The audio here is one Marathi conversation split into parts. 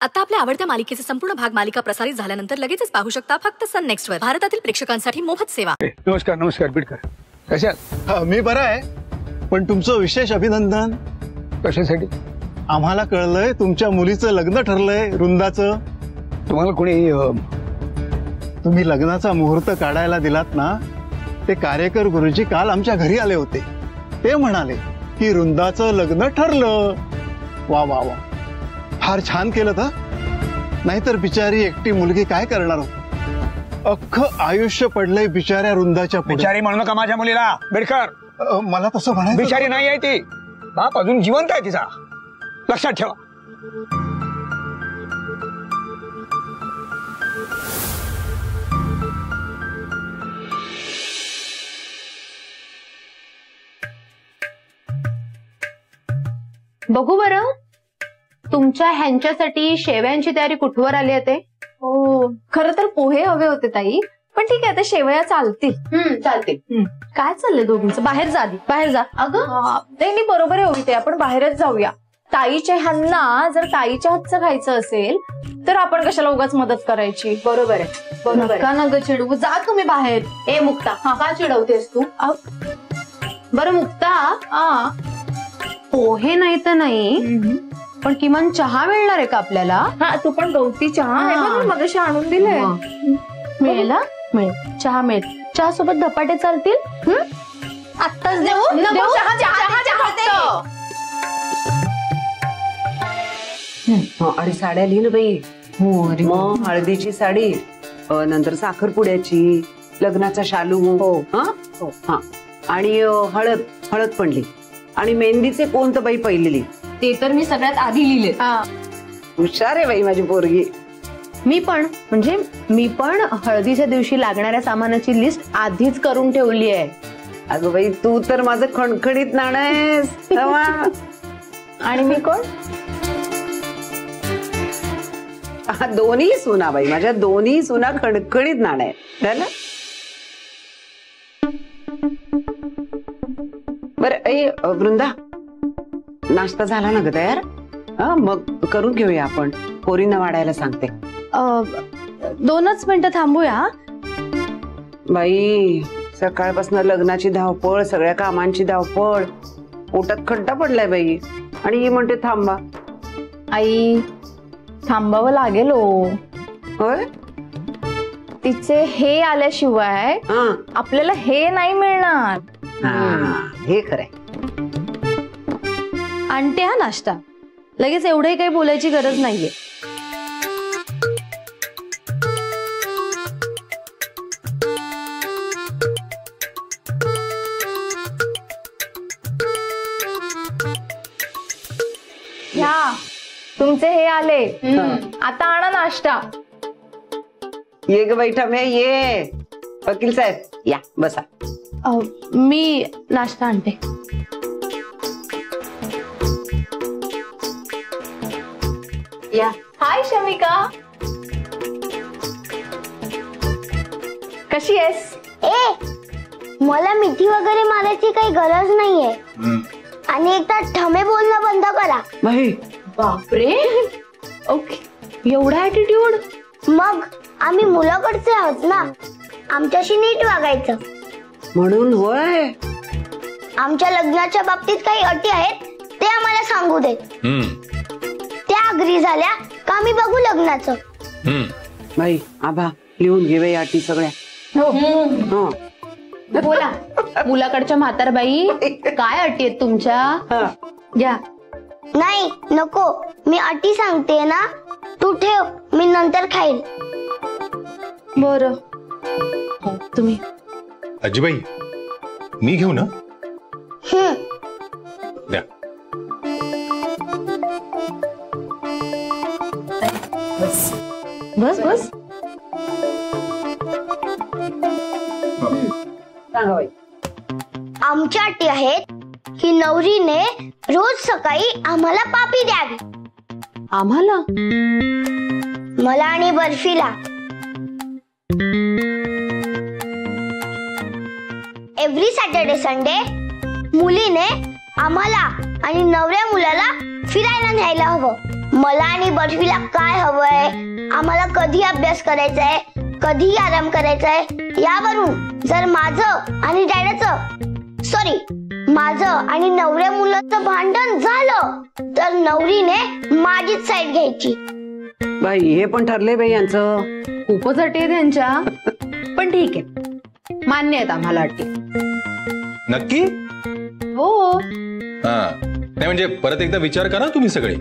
आता आपल्या आवडत्या मालिकेचे संपूर्ण भाग मालिका प्रसारित झाल्यानंतर लगेचच पाहू शकता फक्त सन नेक्स्ट वर. भारतातील प्रेक्षकांसाठी मोफत सेवा. नमस्कार नमस्कार बिडकर, कशा? मी बरा आहे, पण तुमचं विशेष अभिनंदन. कशासाठी? आम्हाला कळलंय तुमच्या मुलीचं लग्न ठरलंय, वृंदाचं. तुम्हाला कोणी तुम्ही लग्नाचा मुहूर्त काढायला दिलात ना, ते कार्यकर गुरुजी काल आमच्या घरी आले होते. ते म्हणाले की वृंदाचं लग्न ठरलं. वा वा वा, फार छान केलं तर. नाहीतर बिचारी एकटी मुलगी काय करणार होती. अख्खं आयुष्य पडलंय बिचाऱ्या वृंदाच्या पुढे. बिचारी म्हणू नका माझ्या मुलीला बिडकर. मला तसं म्हणायचं. बिचारी नाही आहे ती, बाप अजून जिवंत आहे तिचा, लक्षात ठेवा. बघू बरं, तुमच्या ह्यांच्यासाठी शेवयांची तयारी कुठवर आली आहे ते? हो, खरं तर पोहे हवे होते ताई, पण ठीक आहे, आता शेवया चालतील. चालतील. काय चाललंय दोघींचं? बाहेर जा आधी, बाहेर जा. अगं नाही बरोबर आहे होते, आपण बाहेरच जाऊया. ताईच्या ह्यांना जर ताईच्या हातचं खायचं असेल तर आपण कशाला उगाच मदत करायची. बरोबर आहे, बरोबर आहे. का नग चिडवू, जा तुम्ही बाहेर. ए मुक्ता, का चिडवतेस तू? बरं मुक्ता, पोहे नाही तर नाही, पण किमान चहा मिळणार आहे का आपल्याला? हा, तू पण गवती चहा मगाशी आणून दिले. मिळेल ना? मिळेल, चहा मिळेल. चहा सोबत धपाटे चालतील? आत्ताच देऊ? आणि साड्या लिहि ना बाई. मग हळदीची साडी, नंतर साखरपुड्याची, लग्नाचा शालू, आणि हळद हळद पण लिहि. आणि मेहंदीचे कोणतं बाई पहिलेली? ते तर मी सगळ्यात आधी लिहिले. हुशार आहे बाई माझी पोरगी. मी पण हळदीच्या दिवशी लागणाऱ्या सामानाची लिस्ट आधीच करून ठेवली आहे. अगं बाई, तू तर माझं खणखणीत नाणं आहेस. आणि मी कोण? दोन्ही सुना बाई, माझ्या दोन्ही सुना खणखणीत नाणं आहे ना. बरं वृंदा, नाश्ता झाला ना ग तयार? मग करून घेऊया आपण. पोरींना वाढायला सांगते. 2च मिनिटं थांबूया. बाई, सकाळपासून लग्नाची धावपळ, सगळ्या कामांची धावपळ, पोटात खड्डा पडलाय बाई. आणि ही म्हणते थांबा. आई, थांबावं लागेल हो. होय, तिचे हे आल्याशिवाय आपल्याला हे नाही मिळणार. हे खरंय. आणते हा नाश्ता. लगेच एवढंही काही बोलायची गरज नाहीये. ह्या तुमचे हे आले. आता आणा नाश्ता. ये ग बैठा मे, ये. वकील साहेब या, बसा. मी नाश्ता आणते. या. हाय शमिका, कशी आहेस? मला मिठी वगैरे मारायची काही गरज नाहीये. आणि एकदा ठमे बोलणं बंद करा. बापरे, ओके, एवढा ऍटिट्यूड? मग आम्ही मुलाकडचे आहोत ना, आमच्याशी नीट वागायचं. म्हणून होय, आमच्या लग्नाच्या बाबतीत काही अटी आहेत ते आम्हाला सांगू देत. त्या अग्री झाल्या का आम्ही बघू लग्नाचं. बाई आभा, लिहून घे अटी सगळ्या. बोला, मुलाकडच्या म्हातारबाई, काय अटी आहेत तुमच्या? घ्या. नाही नको, मी अटी सांगते ना, तू ठेव, मी नंतर खाईल. बरं, तुम्ही. आजीबाई, मी घेऊ ना? द्या. बस बस. आमच्या अटी आहेत की नवरीने रोज सकाळी आम्हाला पापी द्यावी. आम्हाला? मला आणि बर्फीला. एव्हरी सॅटर्डे संडे मुलीने आम्हाला आणि नवऱ्या मुलाला फिरायला न्यायला हवं. मला आणि बर्फीला काय हवंय, आम्हाला कधी अभ्यास करायचा आहे, कधी आराम करायचा आहे, यावरून जर माझं आणि डॅडाचं सॉरी माझं आणि नवऱ्या मुलाचं भांडण झालं तर नवरीने माझीच साईड घ्यायची. बाई हे पण ठरले बाई यांचं. खूपच अटी आहे त्यांच्या. पण ठीक आहे, मान्य आहेत आम्हाला अटी. नक्की? हो. हा नाही म्हणजे परत एकदा विचार करा तुम्ही सगळे.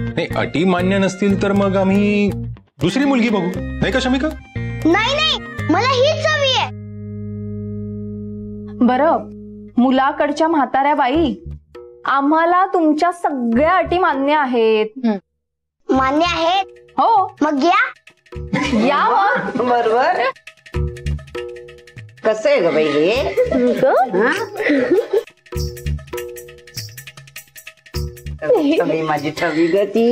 नाही अटी मान्य नसतील तर मग आम्ही दुसरी मुलगी बघू, नाही का शमिका? नाही नाही, मला हीच हवी आहे. बरं, मुलाकडच्या म्हाताऱ्या बाई, आम्हाला तुमच्या सगळ्या अटी मान्य आहेत. मान्य आहेत? हो. मग या. या मग. बरोबर. कसं आहे ग बाई हे? हा? माझी ठवी गती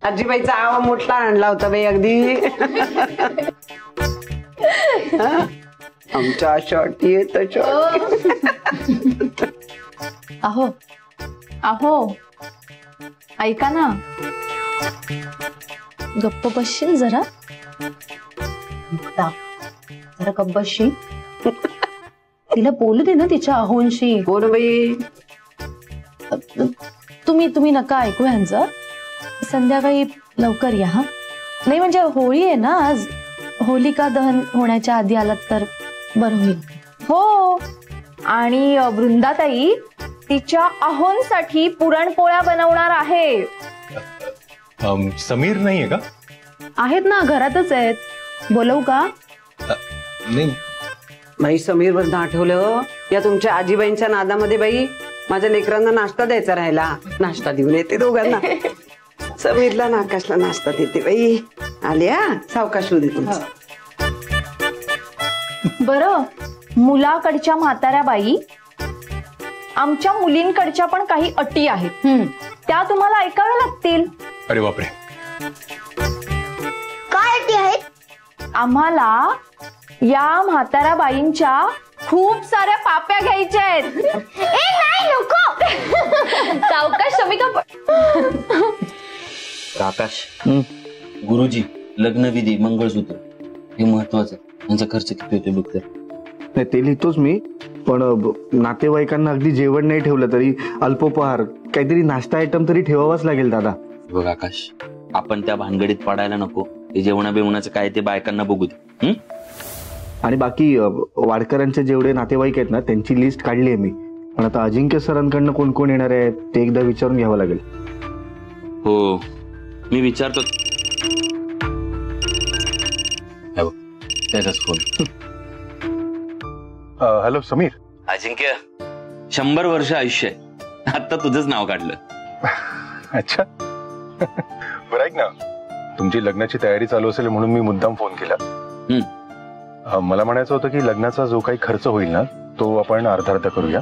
आजीबाईचा आवा मोठा आणला होता बाई अगदी. आमच्या अशा अटी आहेत तशा. अहो अहो ऐका ना, गप्प बसशील जरा? जरा गप्प बसशील? तिला बोलू दे ना तिच्या अहोंशी. बोल बाई. तुम्ही नका ऐकू ह्यांचं. संध्याकाळी लवकर या. हा नाही म्हणजे होळी आहे ना आज, होलिका दहन होण्याच्या आधी आलात तर बरं होईल. हो, आणि वृंदाताई तिच्या अहोंसाठी पुरणपोळ्या बनवणार आहे. समीर नाहीये का? आहेत ना, घरातच आहेत. बोलवू का? नाही बाई समीर वर आठवलं, या तुमच्या आजीबाईंच्या नादामध्ये बाई माझ्या लेकरांना नाश्ता द्यायचा राहिला. नाश्ता देऊन येते दोघांना. समीरला ना आकाशला नाश्ता देते बाई. आल्या सावकाश होऊ दे तुमचं. बरं, मुलाकडच्या म्हाताऱ्या बाई, आमच्या मुलींकडच्या पण काही अटी आहेत, त्या तुम्हाला ऐकाव्या लागतील. अरे बापरे. काय अटी आहेत? आम्हाला या म्हाताऱ्या बाईंच्या खूप साऱ्या पाप्या घ्यायच्या आहेत. ए नाही, नको. सावकाश शमिका. आकाश, गुरुजी, लग्नविधी, मंगळसूत्र हे महत्वाचं. यांचा खर्च किती होतो बघ तर. नाही ते लिहितोच मी, पण नातेवाईकांना अगदी जेवण नाही ठेवलं तरी अल्पोपहार काहीतरी नाश्ता आयटम तरी ठेवावाच लागेल दादा. बघ आकाश, आपण त्या भानगडीत पडायला नको. ते जेवणा बेवणाचं काय ते बायकांना बघू दे. आणि बाकी वाडकरांचे जेवढे नातेवाईक आहेत ना त्यांची लिस्ट काढली आहे मी, पण आता अजिंक्य सरांकडनं कोण कोण येणार आहे ते एकदा विचारून घ्यावं लागेल. हो मी विचारतो. त्याचाच फोन. हॅलो समीर. अजिंक्य, 100 वर्ष आयुष्य आहे, आता तुझंच नाव काढलं. अच्छा. बरं ऐक ना, तुमची लग्नाची तयारी चालू असेल म्हणून मी मुद्दाम फोन केला. मला म्हणायचं होतं की लग्नाचा जो काही खर्च होईल ना तो आपण अर्धा अर्धा करूया.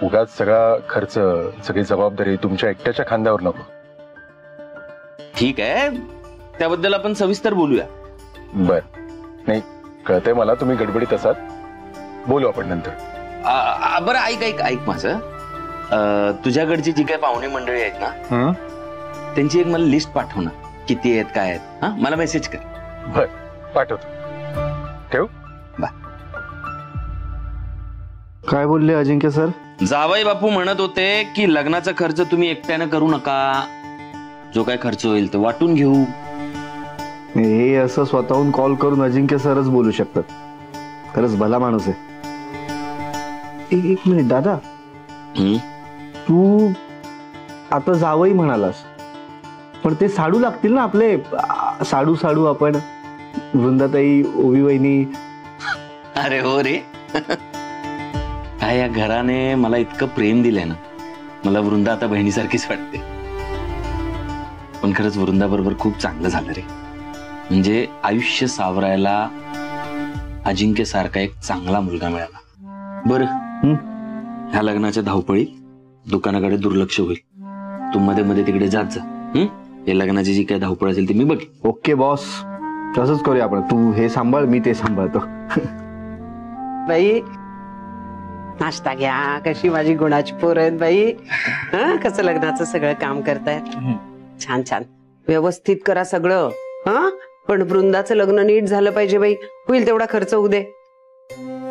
उगाच सगळा खर्च, सगळी जबाबदारी तुमच्या एकट्याच्या खांद्यावर नको. ठीक आहे, त्याबद्दल आपण सविस्तर बोलूया. बर. नाही कळतंय मला तुम्ही गडबडीत असाल, बोलू आपण नंतर. बरं ऐक माझं. तुझ्याकडची जी काही पाहुणे मंडळी आहेत ना त्यांची एक मला लिस्ट पाठव ना, किती आहेत काय आहेत. हा मला मेसेज कर. बर पाठवतो. ठेव. बाय. काय बोलले अजिंक्य सर? जावई बापू म्हणत होते की लग्नाचा खर्च तुम्ही एकट्यानं करू नका, जो काय खर्च होईल तो वाटून घेऊ. हे असं स्वतःहून कॉल करून अजिंक्य सरच बोलू शकतात. खरंच भला माणूस आहे. एक मिनिट दादा, तू आता जावई म्हणालास, पण ते साडू लागतील ना आपले. साडू आपण वृंदाताई, ओवी वहिनी. अरे हो रे. काय या घराने मला इतकं प्रेम दिलंय ना, मला वृंदा आता बहिणीसारखीच वाटते. पण खरंच वृंदा बरोबर खूप चांगलं झालं रे. म्हणजे आयुष्य सावरायला अजिंक्य सारखा एक चांगला मुलगा मिळाला. बरं, ह्या लग्नाच्या धावपळीत दुकानाकडे दुर्लक्ष होईल. तू मध्ये मध्ये तिकडे जात जा. हे लग्नाची जी काही धावपळ असेल ती मी बघ. Okay boss. तसंच करूया आपण. तू हे सांभाळ, मी ते सांभाळतो. बाई नाश्ता घ्या. कशी माझी गुणाची पोरं आहेत बाई. हा कसं लग्नाचं सगळं काम करतायत. छान छान व्यवस्थित करा सगळं. हा पण वृंदाचं लग्न नीट झालं पाहिजे बाई. होईल तेवढा खर्च होऊ दे.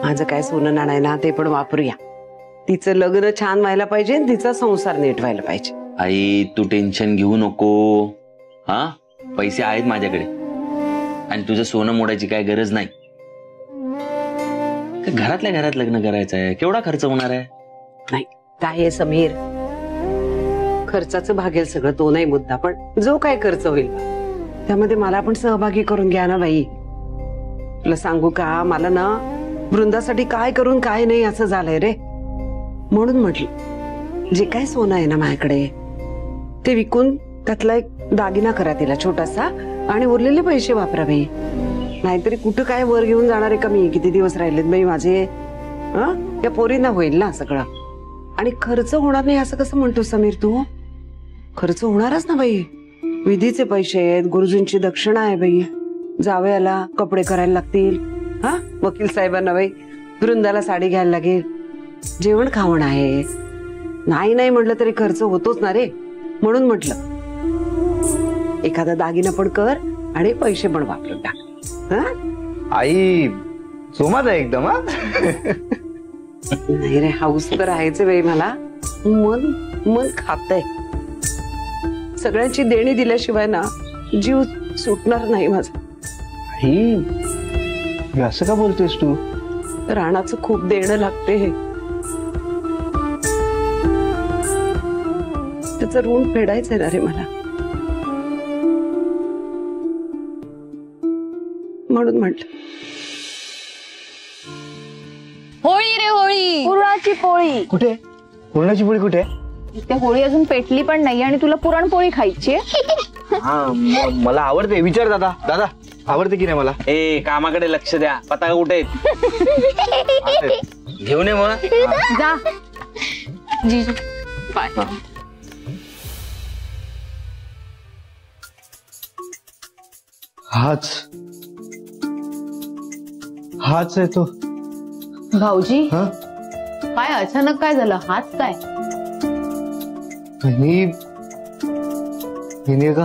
माझं काय सोनं नाणं ना ते पण वापरूया. तिचं लग्न छान व्हायला पाहिजे, तिचा संसार नीट व्हायला पाहिजे. आई तू टेन्शन घेऊ नको. हा पैसे आहेत माझ्याकडे आणि तुझं सोनं मोडायची काय गरज नाही. घरातल्या घरात लग्न करायचं आहे. केवढा खर्च होणार आहे. नाही काय आहे समीर, खर्चाचं भागेल सगळं तो नाही मुद्दा, पण जो काय खर्च होईल त्यामध्ये मला पण सहभागी करून घ्या ना बाई. तुला सांगू का, मला ना वृंदासाठी काय करून काय नाही असं झालंय रे. म्हणून म्हटलं जे काय सोनं आहे ना माझ्याकडे ते विकून त्यातला एक दागिना करा तिला छोटासा आणि उरलेले पैसे वापरा बाई. नाहीतरी कुठं काय वर घेऊन जाणार आहे का मी. किती दिवस राहिलेत बाई माझे. या पोरींना होईल ना सगळं. आणि खर्च होणार नाही असं कसं म्हणतो समीर तू. खर्च होणारच ना बाई. विधीचे पैसे आहेत, गुरुजींची दक्षिणा आहे बाई, जावयाला कपडे करायला लागतील, हा वकील साहेबांना बाई वृंदाला साडी घ्यायला लागेल, जेवण खावण आहे. नाही नाही म्हटलं तरी खर्च होतोच ना रे. म्हणून म्हटलं एखादा दागिना पण कर आणि पैसे पण वापरून टाक. आई जोमात आहे एकदम. नाही रे हाऊस तर आहेच बाई मला. मन मन खातंय. सगळ्यांची देणी दिल्याशिवाय ना जीव सुटणार नाही माझा. आई असं का बोलतेस तू. राणाचं खूप देणं लागते. त्याचं ऋण फेडायचंय ना रे मला. म्हणून म्हटलं होळी रे होळी. पुरणाची पोळी. कुठे. पुरणाची पोळी कुठे. ते होळी अजून पेटली पण नाही आणि तुला पुरणपोळी खायची. हा मला आवडते. विचार दादा. दादा आवडते की नाही मला. ए कामाकडे लक्ष द्या. पताका कुठे घेऊन ये मग. जा जीजू बाय. हाच आहे तो. भाऊजी हा काय अचानक काय झालं. हाच काय.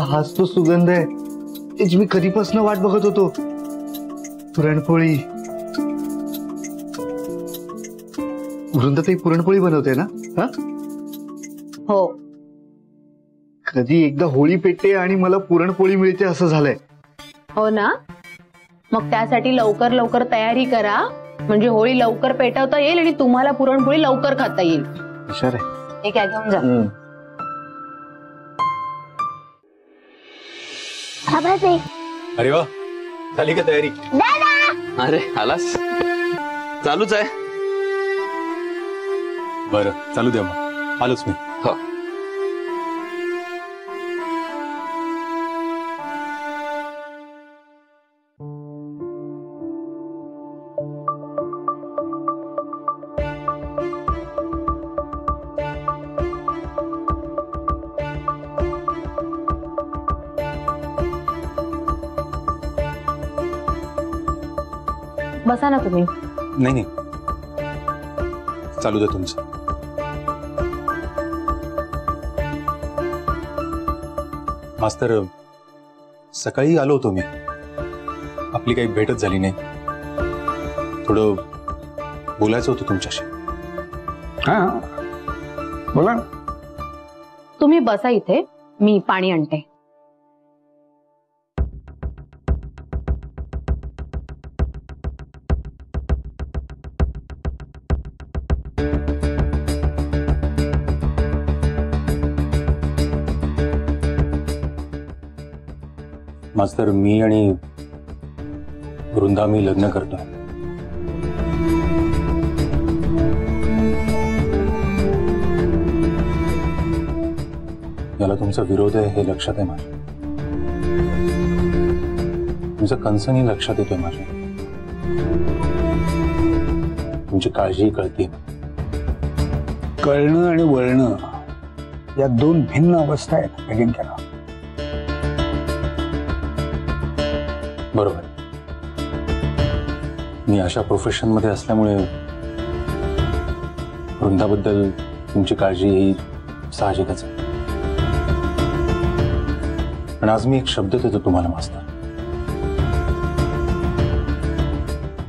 हाच तो सुगंध आहे. तेच मी कधीपासून वाट बघत होतो. पुरणपोळी. वृंदाताई पुरणपोळी बनवते ना. हा हो. कधी एकदा होळी पेटते आणि मला पुरणपोळी मिळते असं झालंय. हो ना. मग त्यासाठी लवकर लवकर तयारी करा म्हणजे होळी लवकर पेटवता येईल आणि तुम्हाला पुरणपोळी लवकर खाता येईल. हुशार आहे. हे काय घेऊन जा. अरे वा झाली का तयारी. अरे आलास. चालूच आहे. बरं चालू द्या मग. आलोच मी. हो. बसा ना तुम्ही. नाही नाही चालू द्या तुमचं. मास्तर सकाळी आलो होतो मी. आपली काही भेटच झाली नाही. थोडं बोलायचं होतं तुमच्याशी. हा बोला. तुम्ही बसा इथे, मी पाणी आणते. मास्तर मी आणि वृंदा मी लग्न करतो. याला तुमचा विरोध आहे हे लक्षात आहे माझ्या. तुमचं कन्सर्नही लक्षात येतोय माझ्या. तुमची काळजी कळते. कळणं आणि वळणं या दोन भिन्न अवस्था आहेत. बरोबर. मी अशा प्रोफेशन मध्ये असल्यामुळे वृंदाबद्दल तुमची काळजी ही साहजिकच आहे. पण आज मी एक शब्द देतो तुम्हाला मास्तर.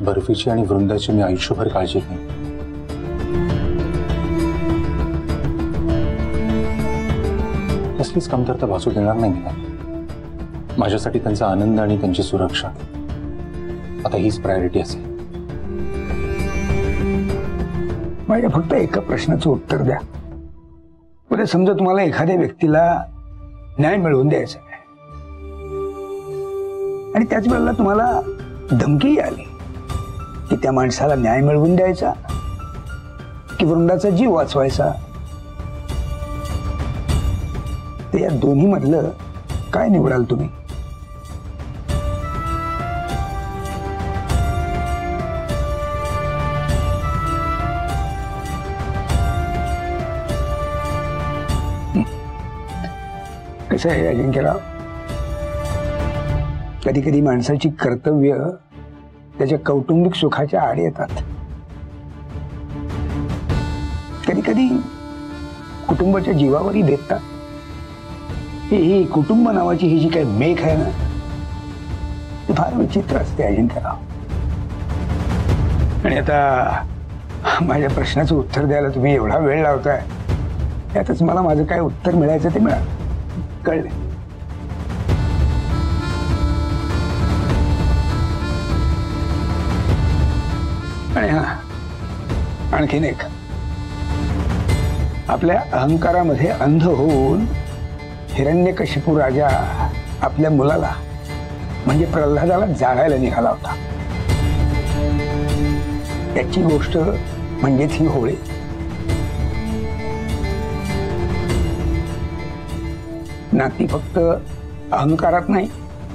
बर्फीची आणि वृंदाची मी आयुष्यभर काळजी घेईन. कसलीच कमतरता भासू देणार नाही मला. माझ्यासाठी त्यांचा आनंद आणि त्यांची सुरक्षा आता हीच प्रायोरिटी असेल. माझ्या फक्त एका प्रश्नाचं उत्तर द्या. उद्या समजा तुम्हाला एखाद्या व्यक्तीला न्याय मिळवून द्यायचा आहे आणि त्याच वेळेला तुम्हाला धमकी आली की त्या माणसाला न्याय मिळवून द्यायचा की वृंदाचा जीव वाचवायचा, तर या दोन्ही मधलं काय निवडाल तुम्ही? कसं आहे अजिंक्यराव, कधी कधी माणसाची कर्तव्य त्याच्या कौटुंबिक सुखाच्या आड येतात. कधी कधी कुटुंबाच्या जीवावरही देतात. ही कुटुंब नावाची ही जी काही मेघ आहे ना, ती फार विचित्र असते अजिंक्यराव. आणि आता माझ्या प्रश्नाचं उत्तर द्यायला तुम्ही एवढा वेळ लावताय, त्यातच मला माझं काय उत्तर मिळायचं ते मिळालं. कळले? आणि हा आणखीन एक, आपल्या अहंकारामध्ये अंध होऊन हिरण्यकशिपू राजा आपल्या मुलाला म्हणजे प्रल्हादाला जाळायला निघाला होता. त्याची गोष्ट म्हणजेच ही होळी. नाती फक्त अहंकारात नाही,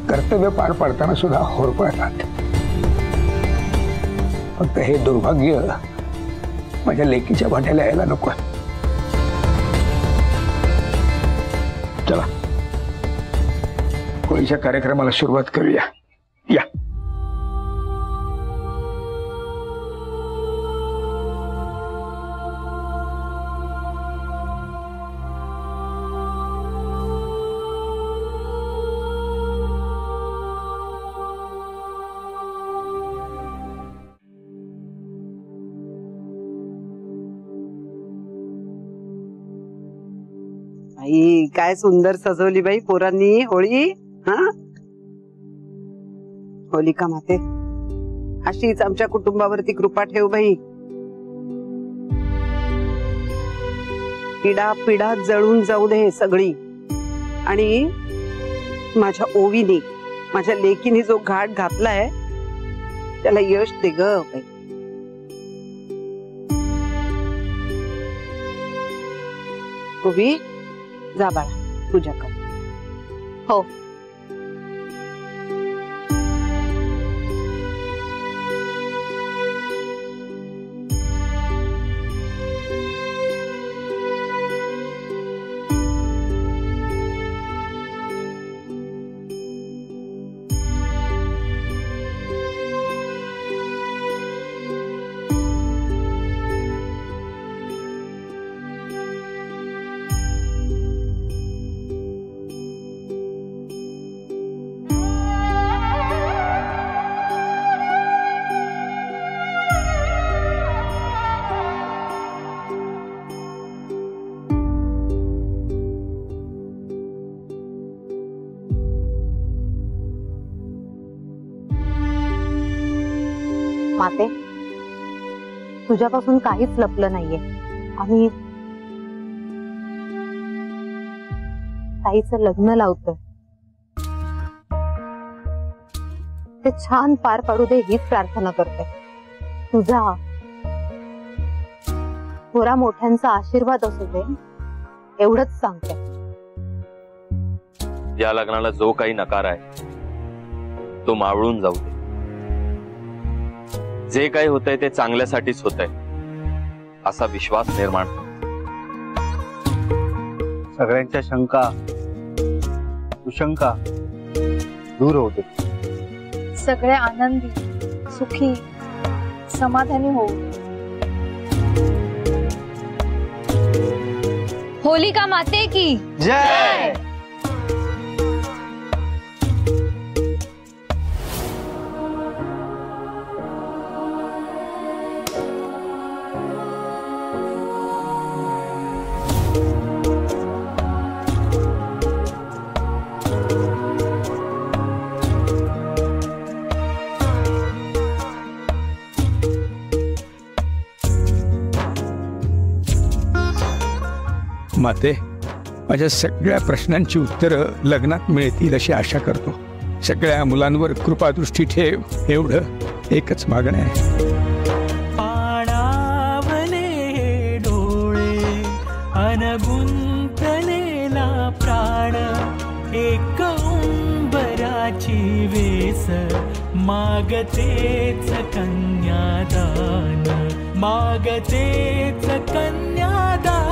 कर्तव्य पार पाडताना सुद्धा होरपळतात. फक्त हे दुर्भाग्य माझ्या लेकीच्या वाट्याला यायला नको. चला होळीच्या कार्यक्रमाला सुरुवात करूया. या. आई काय सुंदर सजवली बाई पोरांनी होळी. हा होलिका माते, अशीच आमच्या कुटुंबावरती कृपा ठेव बाई. पिढा पिढा जळून जाऊ दे सगळी. आणि माझ्या ओवीने, माझ्या लेकीने जो घाट घातलाय त्याला यश दे ग बाई. ओवी जा बाळा, पूजा कर. हो. माते, तुझ्यापासून काहीच लपलं नाहीये. आम्ही ताईचं लग्न लावतोय. ते छान पार पाडू दे हीच प्रार्थना करते. तुझा थोरा मोठ्यांचा आशीर्वाद असू दे एवढंच सांगते. या लग्नाला जो काही नकार आहे तो मावळून जाऊ दे. जे काही होतंय ते चांगल्यासाठीच होतंय असा विश्वास निर्माण होतो. सगळ्यांच्या शंका कुशंका दूर होते. सगळे आनंदी सुखी समाधानी होऊ. होलिका माते की जय. माते, माझ्या सगळ्या प्रश्नांची उत्तरं लग्नात मिळतील अशी आशा करतो. सगळ्या मुलांवर कृपादृष्टी ठेव, एवढं एकच मागणं आहे. पाणावले डोळे अनगुंतलेला प्राण, एक उंबराची वेस मागतेच कन्यादान, मागतेच कन्यादान.